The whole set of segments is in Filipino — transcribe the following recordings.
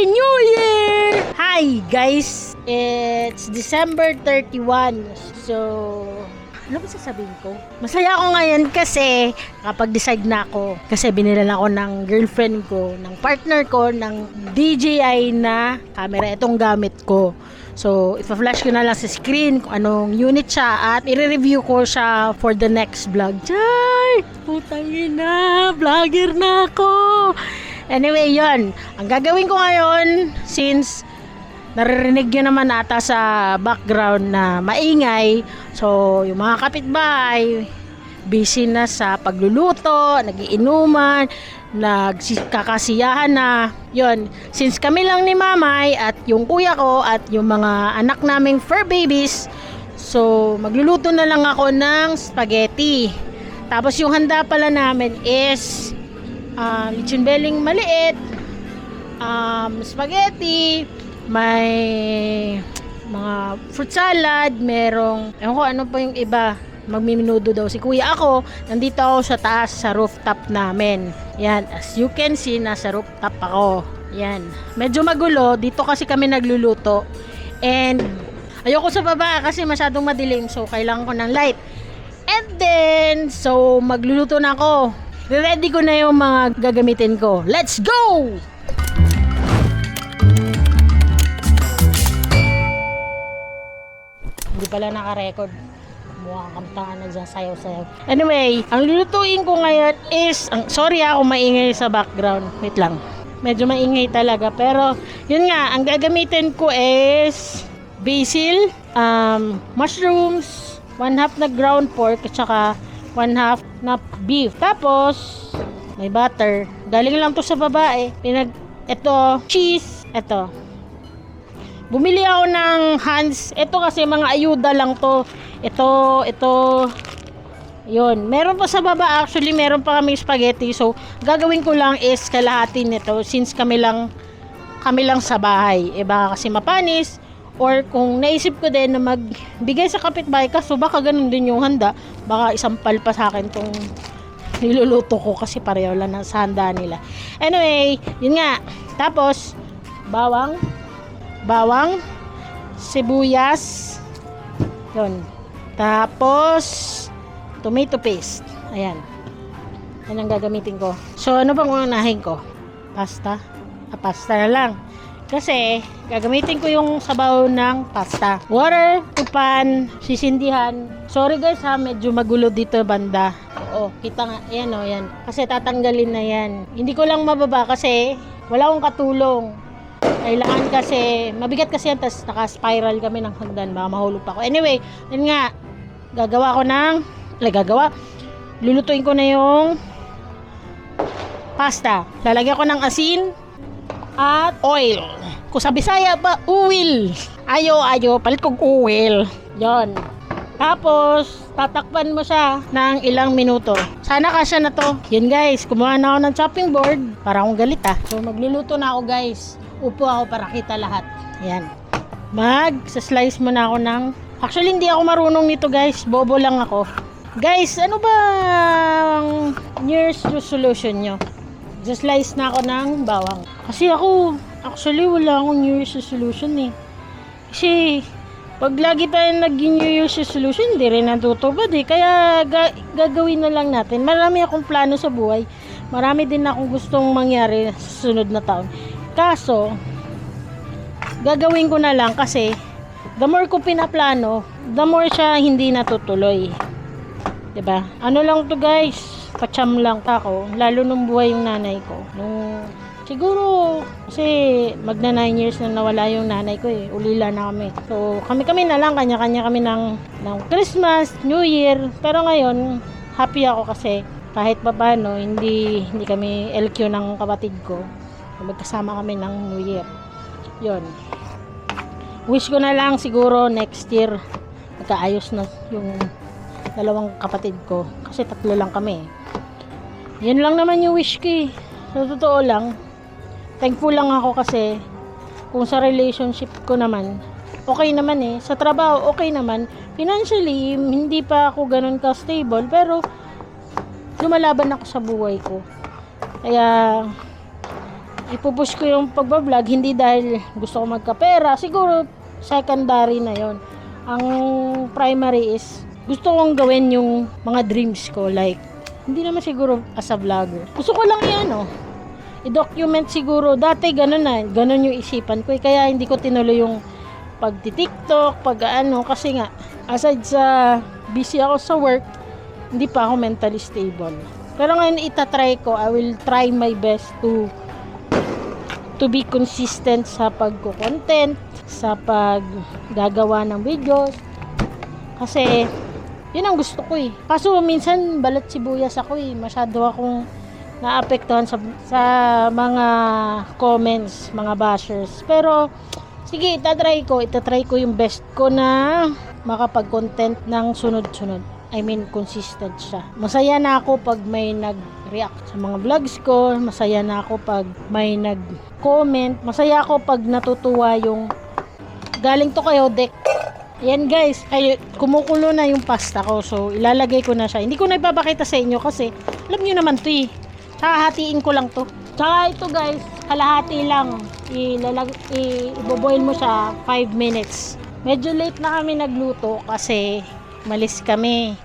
New Year! Hi guys! It's December 31. So, ano ba sasabihin ko? Masaya ako ngayon kasi kapag-decide na ako. Kasi binilan ako ng girlfriend ko, ng partner ko, ng DJI na camera. Itong gamit ko. So, ipa-flash ko na lang sa screen kung anong unit siya at i-review ko siya for the next vlog. Chay! Putang ina! Vlogger na ako! Anyway, yon. Ang gagawin ko ngayon, since naririnig nyo naman ata sa background na maingay, so yung mga kapitbahay busy na sa pagluluto, nagiinuman, nagkakasiyahan na. Yon, since kami lang ni Mamay at yung kuya ko at yung mga anak naming fur babies, so magluluto na lang ako ng spaghetti. Tapos yung handa pala namin is lechon belling maliit, spaghetti, may mga fruit salad, merong ewan ko ano pa yung iba, magmiminudo daw si kuya. Ako nandito ako sa taas sa rooftop namin. Yan, as you can see, nasa rooftop ako. Yan, medyo magulo dito kasi kami nagluluto and ayoko sa baba kasi masyadong madilim, so kailangan ko ng light. And then so magluluto na ako. Ready ko na yung mga gagamitin ko. Let's go! Hindi pala naka-record. Mukhang kamtangan nagsasayaw-sayaw. Anyway, ang lulutuin ko ngayon is, sorry kung maingay sa background. Wait lang. Medyo maingay talaga. Pero, yun nga, ang gagamitin ko is basil, mushrooms, 1/2 na ground pork, at saka 1/2 na beef. Tapos, may butter. Galing lang to sa babae. Ito, cheese. Ito. Bumili ako ng Hans. Ito kasi mga ayuda lang to. Ito. Yun. Meron pa sa baba. Actually, meron pa kami spaghetti. So, gagawin ko lang is kalahati nito. Since kami lang sa bahay. Baka kasi mapanis. Or kung naisip ko din na magbigay sa kapitbahay, kaso baka ganun din yung handa, baka isampal pa sa akin tong niluluto ko kasi pareho lang sa handa nila. Anyway, yun nga. Tapos, bawang, sibuyas, yun. Tapos, tomato paste. Ayan. Yan ang gagamitin ko. So, ano bang unahin ko? Pasta? Pasta na lang. Kasi, gagamitin ko yung sabaw ng pasta. Water to pan, sisindihan. Sorry guys ha, medyo magulo dito banda. Oo, kita nga. Ayan o, yan. Kasi tatanggalin na yan. Hindi ko lang mababa kasi wala akong katulong. Kailangan kasi, mabigat kasi yan, tapos naka-spiral kami ng hagdan. Baka mahulog pa ako. Anyway, yun nga. Lulutuin ko na yung pasta. Lalagyan ko ng asin at oil. Kung sa Bisaya ba, uwil. Ayo, palit kong uwil. Yon. Tapos, tatakpan mo siya ng ilang minuto. Sana kasya na to. Yan guys, kumuha na ako ng chopping board. Para akong galit ah. So, magluluto na ako guys. Upo ako para kita lahat. Yan. Slice mo na ako ng... Actually, hindi ako marunong nito guys. Bobo lang ako. Guys, ano ba ang New Year's resolution nyo? Slice na ako ng bawang. Kasi ako, actually wala akong New Year's resolution eh. Kasi, pag lagi tayo nag-New Year's resolution, hindi rin natutupad eh. Kaya, gagawin na lang natin. Marami akong plano sa buhay. Marami din akong gustong mangyari sa susunod na taon. Kaso, gagawin ko na lang kasi, the more ko pinaplano, the more siya hindi natutuloy. 'Di ba? Ano lang to guys, patsyam lang ako, lalo nung buhay yung nanay ko. Siguro, kasi magna 9 years na nawala yung nanay ko eh. Ulila na kami. So, kami na lang, kanya-kanya kami ng Christmas, New Year. Pero ngayon, happy ako kasi kahit papaano, hindi kami LQ ng kapatid ko. Magkasama kami ng New Year. Yun. Wish ko na lang siguro next year, magkaayos na yung dalawang kapatid ko. Kasi 3 lang kami. Yan lang naman yung wish ko eh. Sa totoo lang, thankful lang ako kasi kung sa relationship ko naman, okay naman eh. Sa trabaho, okay naman. Financially, hindi pa ako ganun ka-stable, pero lumalaban ako sa buhay ko. Kaya, ipupush ko yung pagbablog, hindi dahil gusto ko magkapera. Siguro, secondary na yon. Ang primary is, gusto kong gawin yung mga dreams ko. Like, hindi naman siguro as a vlogger. Gusto ko lang yan, i-document siguro. Dati ganun yung isipan ko. Kaya hindi ko tinuloy yung pagti-TikTok, kasi nga, aside sa busy ako sa work, hindi pa ako mentally stable. Pero ngayon itatry ko, I will try my best to be consistent sa pagko-content, sa paggagawa ng videos. Kasi, yun ang gusto ko Kaso minsan balat sibuyas ako Masyado akong naapektuhan sa mga comments, mga bashers. Pero, sige, itatry ko yung best ko na makapag-content ng sunod-sunod. I mean, consistent siya. Masaya na ako pag may nag-react sa mga vlogs ko. Masaya na ako pag may nag-comment. Masaya ako pag natutuwa yung galing to kayo, Dek. Ayan guys, kumukulo na yung pasta ko. So, ilalagay ko na siya. Hindi ko na ipapakita sa inyo kasi alam nyo naman to Tsaka hatiin ko lang to. Tsaka ito guys, kalahati lang. Iboboil mo siya 5 minutes. Medyo late na kami nagluto kasi malis kami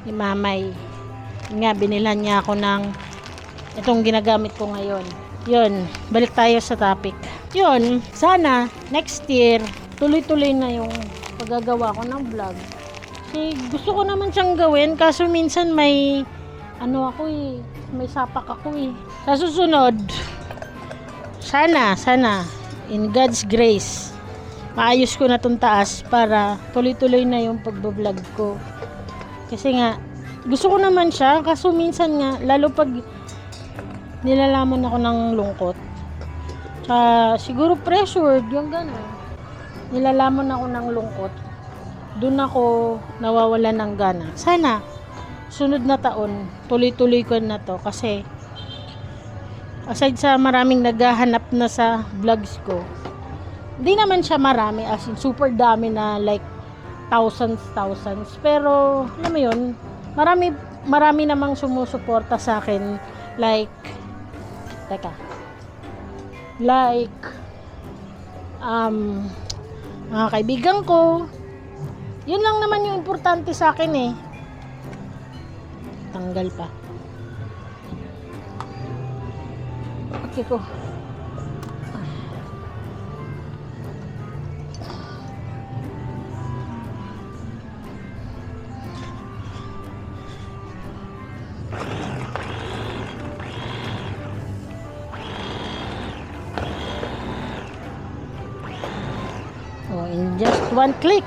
ni Mamay. Nga, binilan niya ako ng itong ginagamit ko ngayon. Yun, balik tayo sa topic. Yun, sana next year tuloy-tuloy na yung paggagawa ko ng vlog. Kasi gusto ko naman siyang gawin kaso minsan may may sapak ako Sa susunod, sana in God's grace maayos ko na itong taas para tuloy-tuloy na yung pagbablog ko. Kasi nga, gusto ko naman siya, kaso minsan nga, lalo pag nilalaman ako ng lungkot. Siguro pressured, yung gano'n. Nilalaman ako ng lungkot. Doon ako nawawala ng gana. Sana, sunod na taon, tuloy-tuloy ko na to kasi aside sa maraming naghahanap na sa vlogs ko, hindi naman siya marami, as in super dami na like thousands. Pero, alam mo yun, marami namang sumusuporta sa akin. Like, mga kaibigan ko. Yun lang naman yung importante sa akin Tanggal pa. Okay ko. In just one click.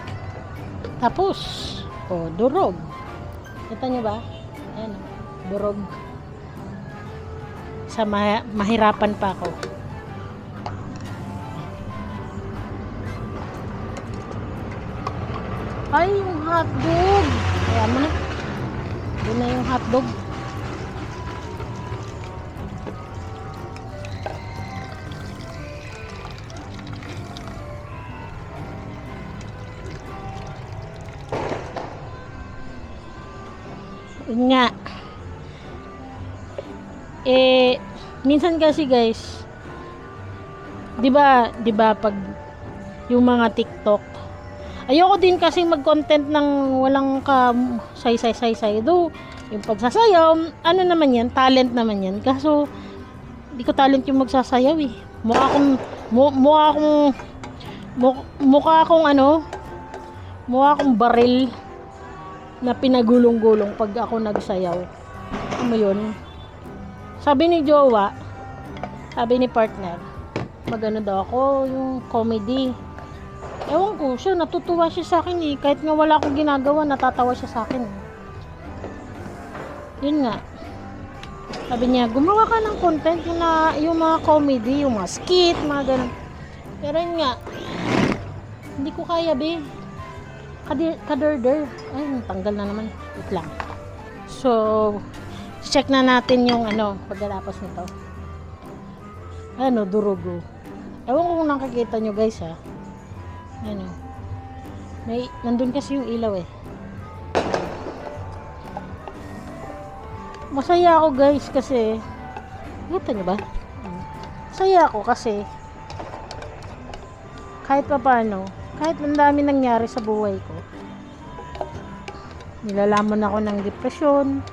Tapos, durog. Kita nyo ba? Ayan, durog. Sa mahirapan pa ako. Ay, yung hotdog. Kaya mo na. Doon na yung hotdog. Nga. Minsan kasi guys, 'di ba pag yung mga TikTok, ayoko din kasi mag-content ng walang say. Do yung pagsasayaw, naman yan, talent naman yan. Kaso hindi ko talent yung magsasayaw mukha akong baril na pinagulong-gulong pag ako nagsayaw. Ano mo yun? Sabi ni jowa, sabi ni partner, magano daw ako yung comedy. Ewan ko, siya natutuwa siya sa akin kahit nga wala akong ginagawa, natatawa siya sa akin. Yun nga. Sabi niya, gumawa ka ng content yung mga comedy, yung mga skit, mga ganun. Pero yun nga, hindi ko kaya kaderder. Ay, tanggal na naman. Wait lang. So, check na natin yung pagkatapos nito. Durugo. Ewan ko kung nakikita nyo guys nandun kasi yung ilaw Masaya ako guys kasi, kita nyo ba? masaya ako kasi kahit pa paano, kahit ang dami nangyari sa buhay ko, nilalaman ako ng depresyon.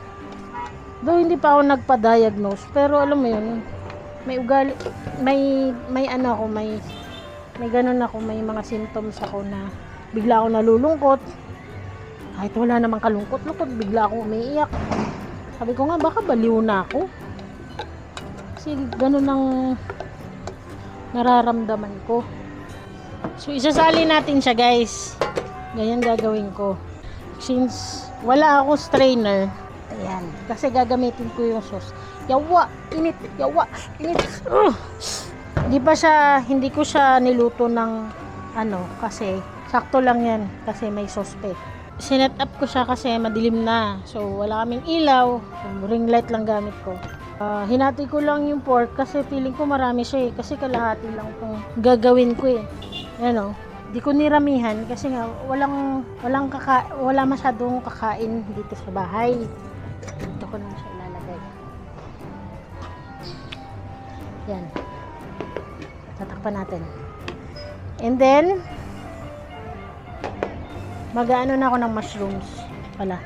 Though hindi pa ako nagpa-diagnose, pero alam mo yun, may ugali, may ano ako, may ganun ako, may mga symptoms ako na bigla ako nalulungkot. Kahit wala namang kalungkot-lungkot, bigla ako umiiyak. Sabi ko nga, baka baliw na ako. Kasi ganun ang nararamdaman ko. So, isasali natin siya, guys. Ganyan gagawin ko. Since wala ako strainer, ayan. Kasi gagamitin ko yung sauce. Yawa! Init! Yawa! Init! Hindi ko siya niluto ng ano, kasi sakto lang yan. Kasi may sauce pa. Sinet up ko siya kasi madilim na. So, wala kaming ilaw. So, ring light lang gamit ko. Hinati ko lang yung pork kasi feeling ko marami siya eh. Kasi kalahati lang itong gagawin ko eh. Ayan o. Di ko niramihan kasi nga wala masyadong kakain dito sa bahay. Dito ko na siya ilalagay. Yan. Tatakpan natin. And then, mag-aano na ako ng mushrooms pala.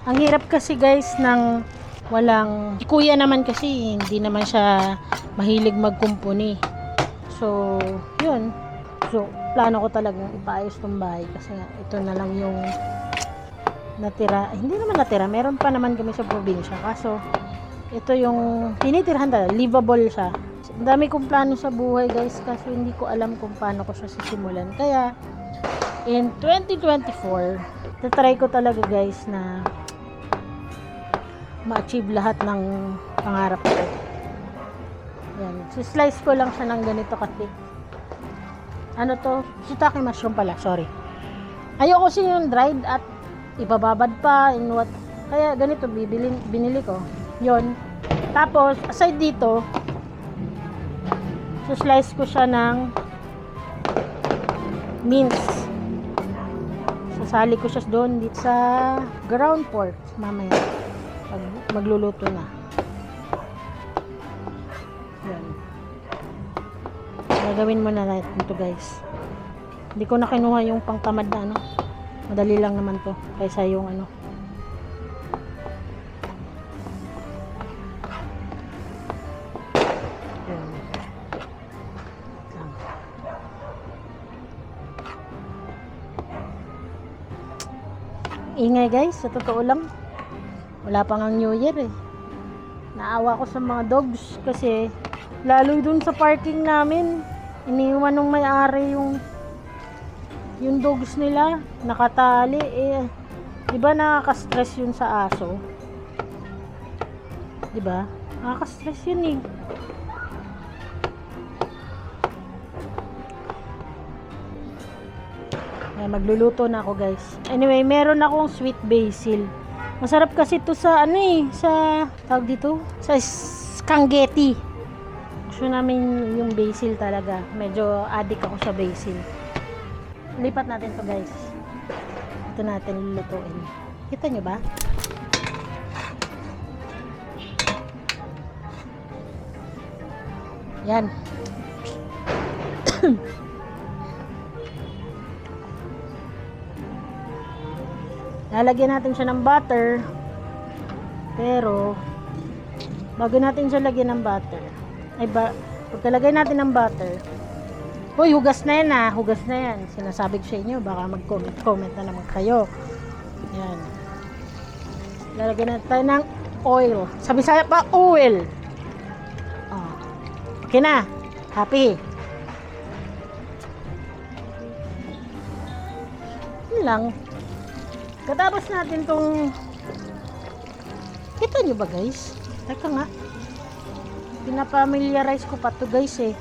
Ang hirap kasi guys ng walang, si kuya naman kasi hindi naman siya mahilig magkumpuni. So, yun. So, plano ko talagang ipaayos tong bahay kasi nga ito na lang yung natira. Hindi naman natira, meron pa naman kami sa probinsya. Kaso, ito yung tinitirhan talaga, livable siya. Ang dami kong plano sa buhay guys kasi hindi ko alam kung paano ko siya sisimulan. Kaya, in 2024, tatry ko talaga guys na ma-achieve lahat ng pangarap ko. Yan. Slice ko lang siya ng ganito kasi. Ano to? Shiitake mushroom pala, sorry. Ayoko kasi yung dried at ibababad pa in what. Kaya ganito binili ko. Yon. Tapos, aside dito, slice ko siya ng mince. Sasali ko siya doon dito sa ground pork mamaya pag magluluto na. Yan. Gagawin muna natin ito guys. Hindi ko na kinuha yung pangtamad na ano. Madali lang naman to kaysa yung ano. Ingay guys, sa totoo lang wala pang ang New Year eh. Naawa ko sa mga dogs kasi lalo dun sa parking namin iniwan ng may-ari yung dogs nila nakatali eh. Diba nakaka-stress yun sa aso? Diba? Nakaka-stress yun eh. Magluluto na ako guys. Anyway, meron akong sweet basil. Masarap kasi ito sa ano eh, sa tawag dito, sa spaghetti. Gusto namin yung basil talaga. Medyo addict ako sa basil. Lipat natin to guys. Ito natin lulutuin. Kita nyo ba? Yan. Lalagyan natin siya ng butter. Pero bago natin siya lagyan ng butter, pagkalagay natin ng butter, hoy, hugas na yan hugas na yan. Sinasabi ko sa inyo, baka mag-comment na naman kayo. Yan. Lalagyan natin tayo ng oil. Sa Bisaya pa, oil. Oh. Okay na. Happy. Yun lang. Katapos natin tong, kita nyo ba guys? Teka nga, pinapamiliarize ko pa to guys eh.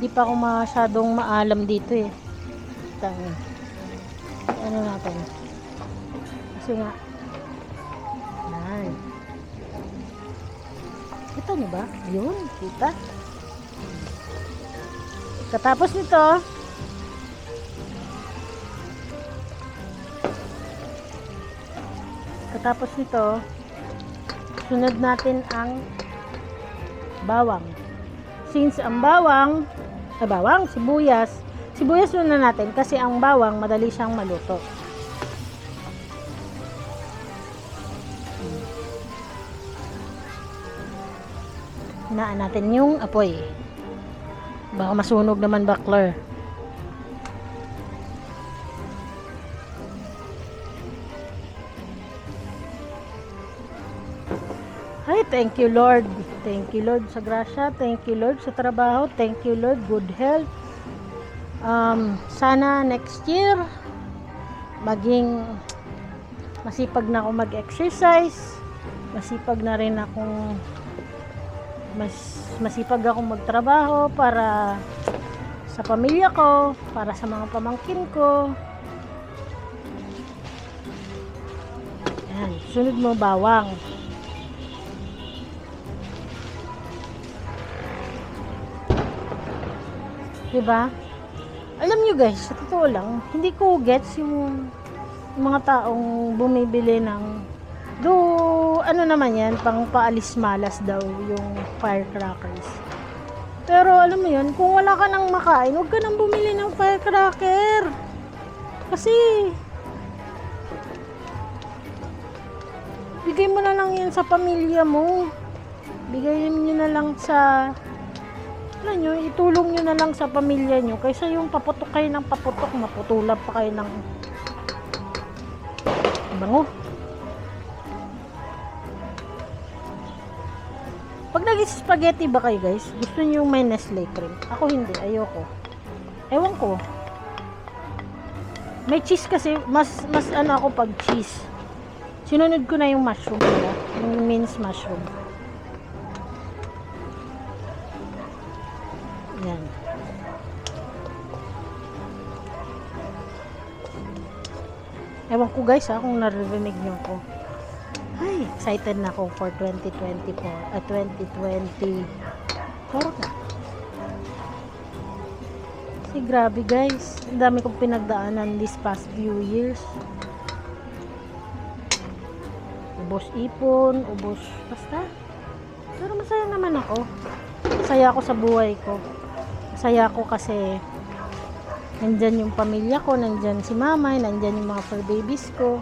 Di pa ako masyadong maalam dito eh. Ano natin? Kasi nga, yan. Kita nyo ba? Yun, kita. Katapos nito, sunod natin ang bawang. Since ang sibuyas muna natin kasi ang bawang madali siyang maluto. Hinaan natin yung apoy. Baka masunog naman, bakler. Ay, thank you Lord. Thank you Lord sa grasya. Thank you Lord sa trabaho. Thank you Lord, good health. Sana next year maging masipag na ako mag-exercise. Masipag na rin akong masipag akong magtrabaho para sa pamilya ko, para sa mga pamangkin ko. Yan, sunod mo bawang. Diba? Alam nyo guys, sa totoo lang, hindi ko gets yung mga taong bumibili ng ano naman yan, pang paalis malas daw yung firecrackers. Pero alam mo yun, kung wala ka nang makain, huwag ka nang bumili ng firecracker. Kasi bigay mo na lang yan sa pamilya mo. Bigay nyo na lang sa itulong nyo na lang sa pamilya nyo kaysa yung paputok kayo ng paputok, maputulap pa kayo ng bango. Pag nag-spaghetti ba kayo guys, gusto nyo yung may Nestle cream? Ako hindi, ayoko. Ewan ko. May cheese kasi, mas ano ako pag cheese. Sinunod ko na yung mushroom nila, yung minced mushroom. Yan. Ewan ko guys kung naririnig nyo ko. Ay, excited na ako for 2024 at 2024 na. Kasi grabe guys, ang dami kong pinagdaanan this past few years. Ubos ipon, ubos basta. Pero masaya naman ako. Masaya ako sa buhay ko. Masaya ako kasi nandyan yung pamilya ko, nandyan si mamay, nandyan yung mga fur babies ko.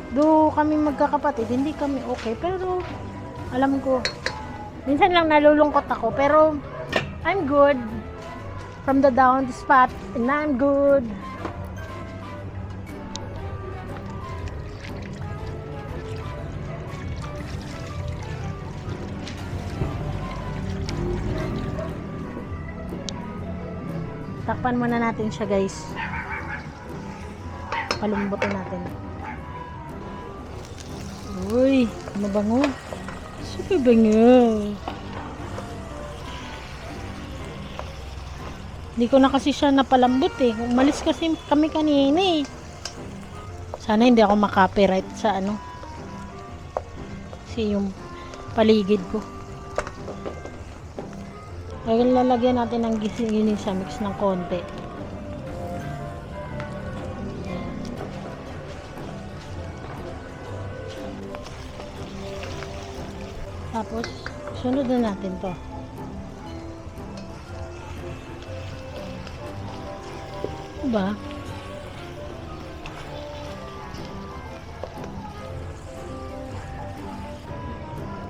Do kami magkakapatid, hindi kami okay, pero alam ko, minsan lang nalulungkot ako, pero I'm good from the down the spot, and I'm good. Takpan muna natin siya guys. Palumbutin natin. Uy, mabango. Super bango. Hindi ko na kasi siya napalambot eh. Umalis kasi kami kanina eh. Sana hindi ako makopyright sa ano. Kasi yung paligid ko. Kaya lalagyan natin ng ginisa mix ng konti. Tapos, sunod na natin to. Diba?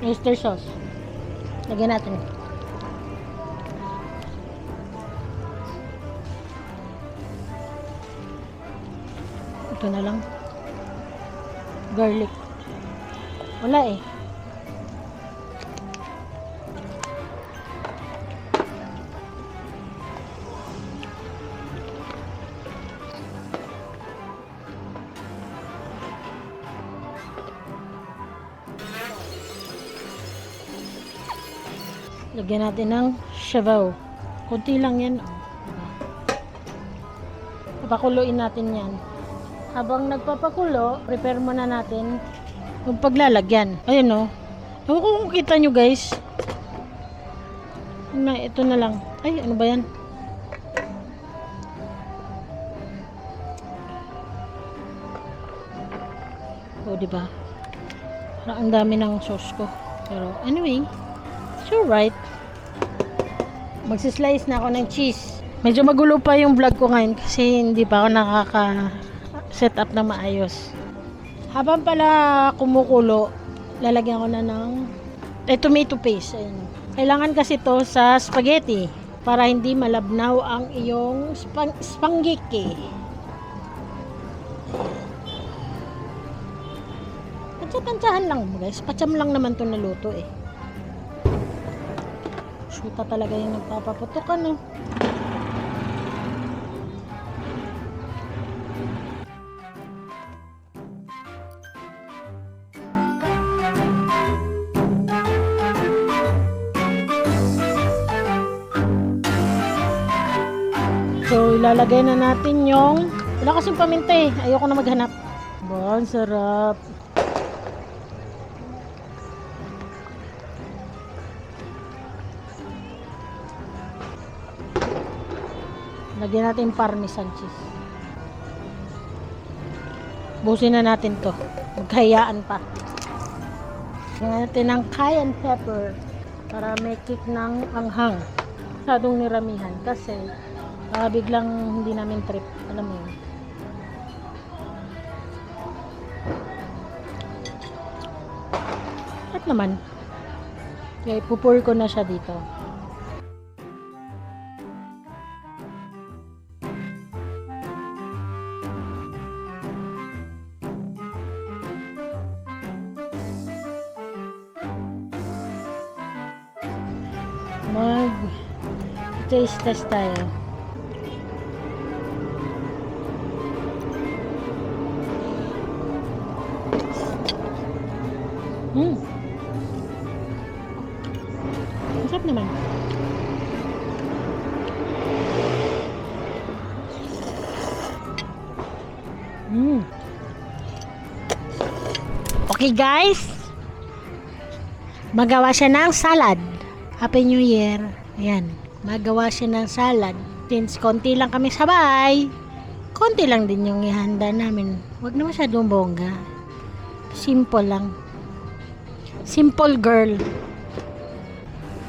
Oyster sauce. Lagyan natin. Ito na lang. Garlic. Wala eh. Lagyan natin ng sabaw. Kunti lang yan. Papakuluin natin yan. Habang nagpapakulo, prepare muna natin yung paglalagyan. Ayun o. Ewan ko kung kita nyo guys. Ito na lang. Ay, ano ba yan? O, diba? Parang ang dami ng sauce ko. Pero, anyway. Sure, right? Magsislice na ako ng cheese. Medyo magulo pa yung vlog ko ngayon kasi hindi pa ako nakaka-set up na maayos. Habang pala kumukulo, lalagyan ko na ng tomato paste. Ayun. Kailangan kasi to sa spaghetti para hindi malabnaw ang iyong spaghetti. Tansya-tansyahan lang guys. Patsam lang naman to naluto eh. Shoota talaga yung nagpapaputukan no. So, ilalagay na natin yung wala kasing paminta eh. Ayoko na maghanap. Ba, ang sarap. Lagyan natin parmesan cheese. Busin na natin to. Maghayaan pa. Lagyan natin ng cayenne pepper para may kick ng anghang. Masyadong niramihan kasi biglang hindi namin trip. Alam mo yun. At naman. Okay, pupur ko na siya dito. Taste test tayo. Masarap naman. Okay guys, magawa siya ng salad. Happy New Year. Ayan, magawa siya ng salad. Since konti lang kami sabay, konti lang din yung ihanda namin. Huwag na masyadong bongga. Simple lang. Simple girl.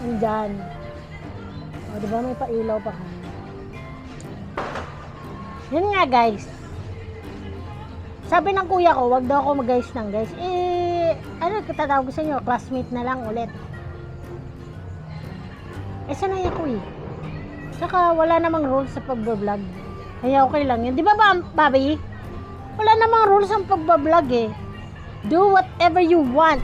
Andyan. O, diba may pailaw pa kami. Yan nga guys. Sabi ng kuya ko, wag daw ako mag-guys ng guys. Ano kitatawag ko sa inyo? Classmate na lang ulit. Sanay ako eh. Saka wala namang rules sa pagbablog. Kaya okay lang yun. Di ba Bobby? Wala namang rules ang pagbablog eh. Do whatever you want.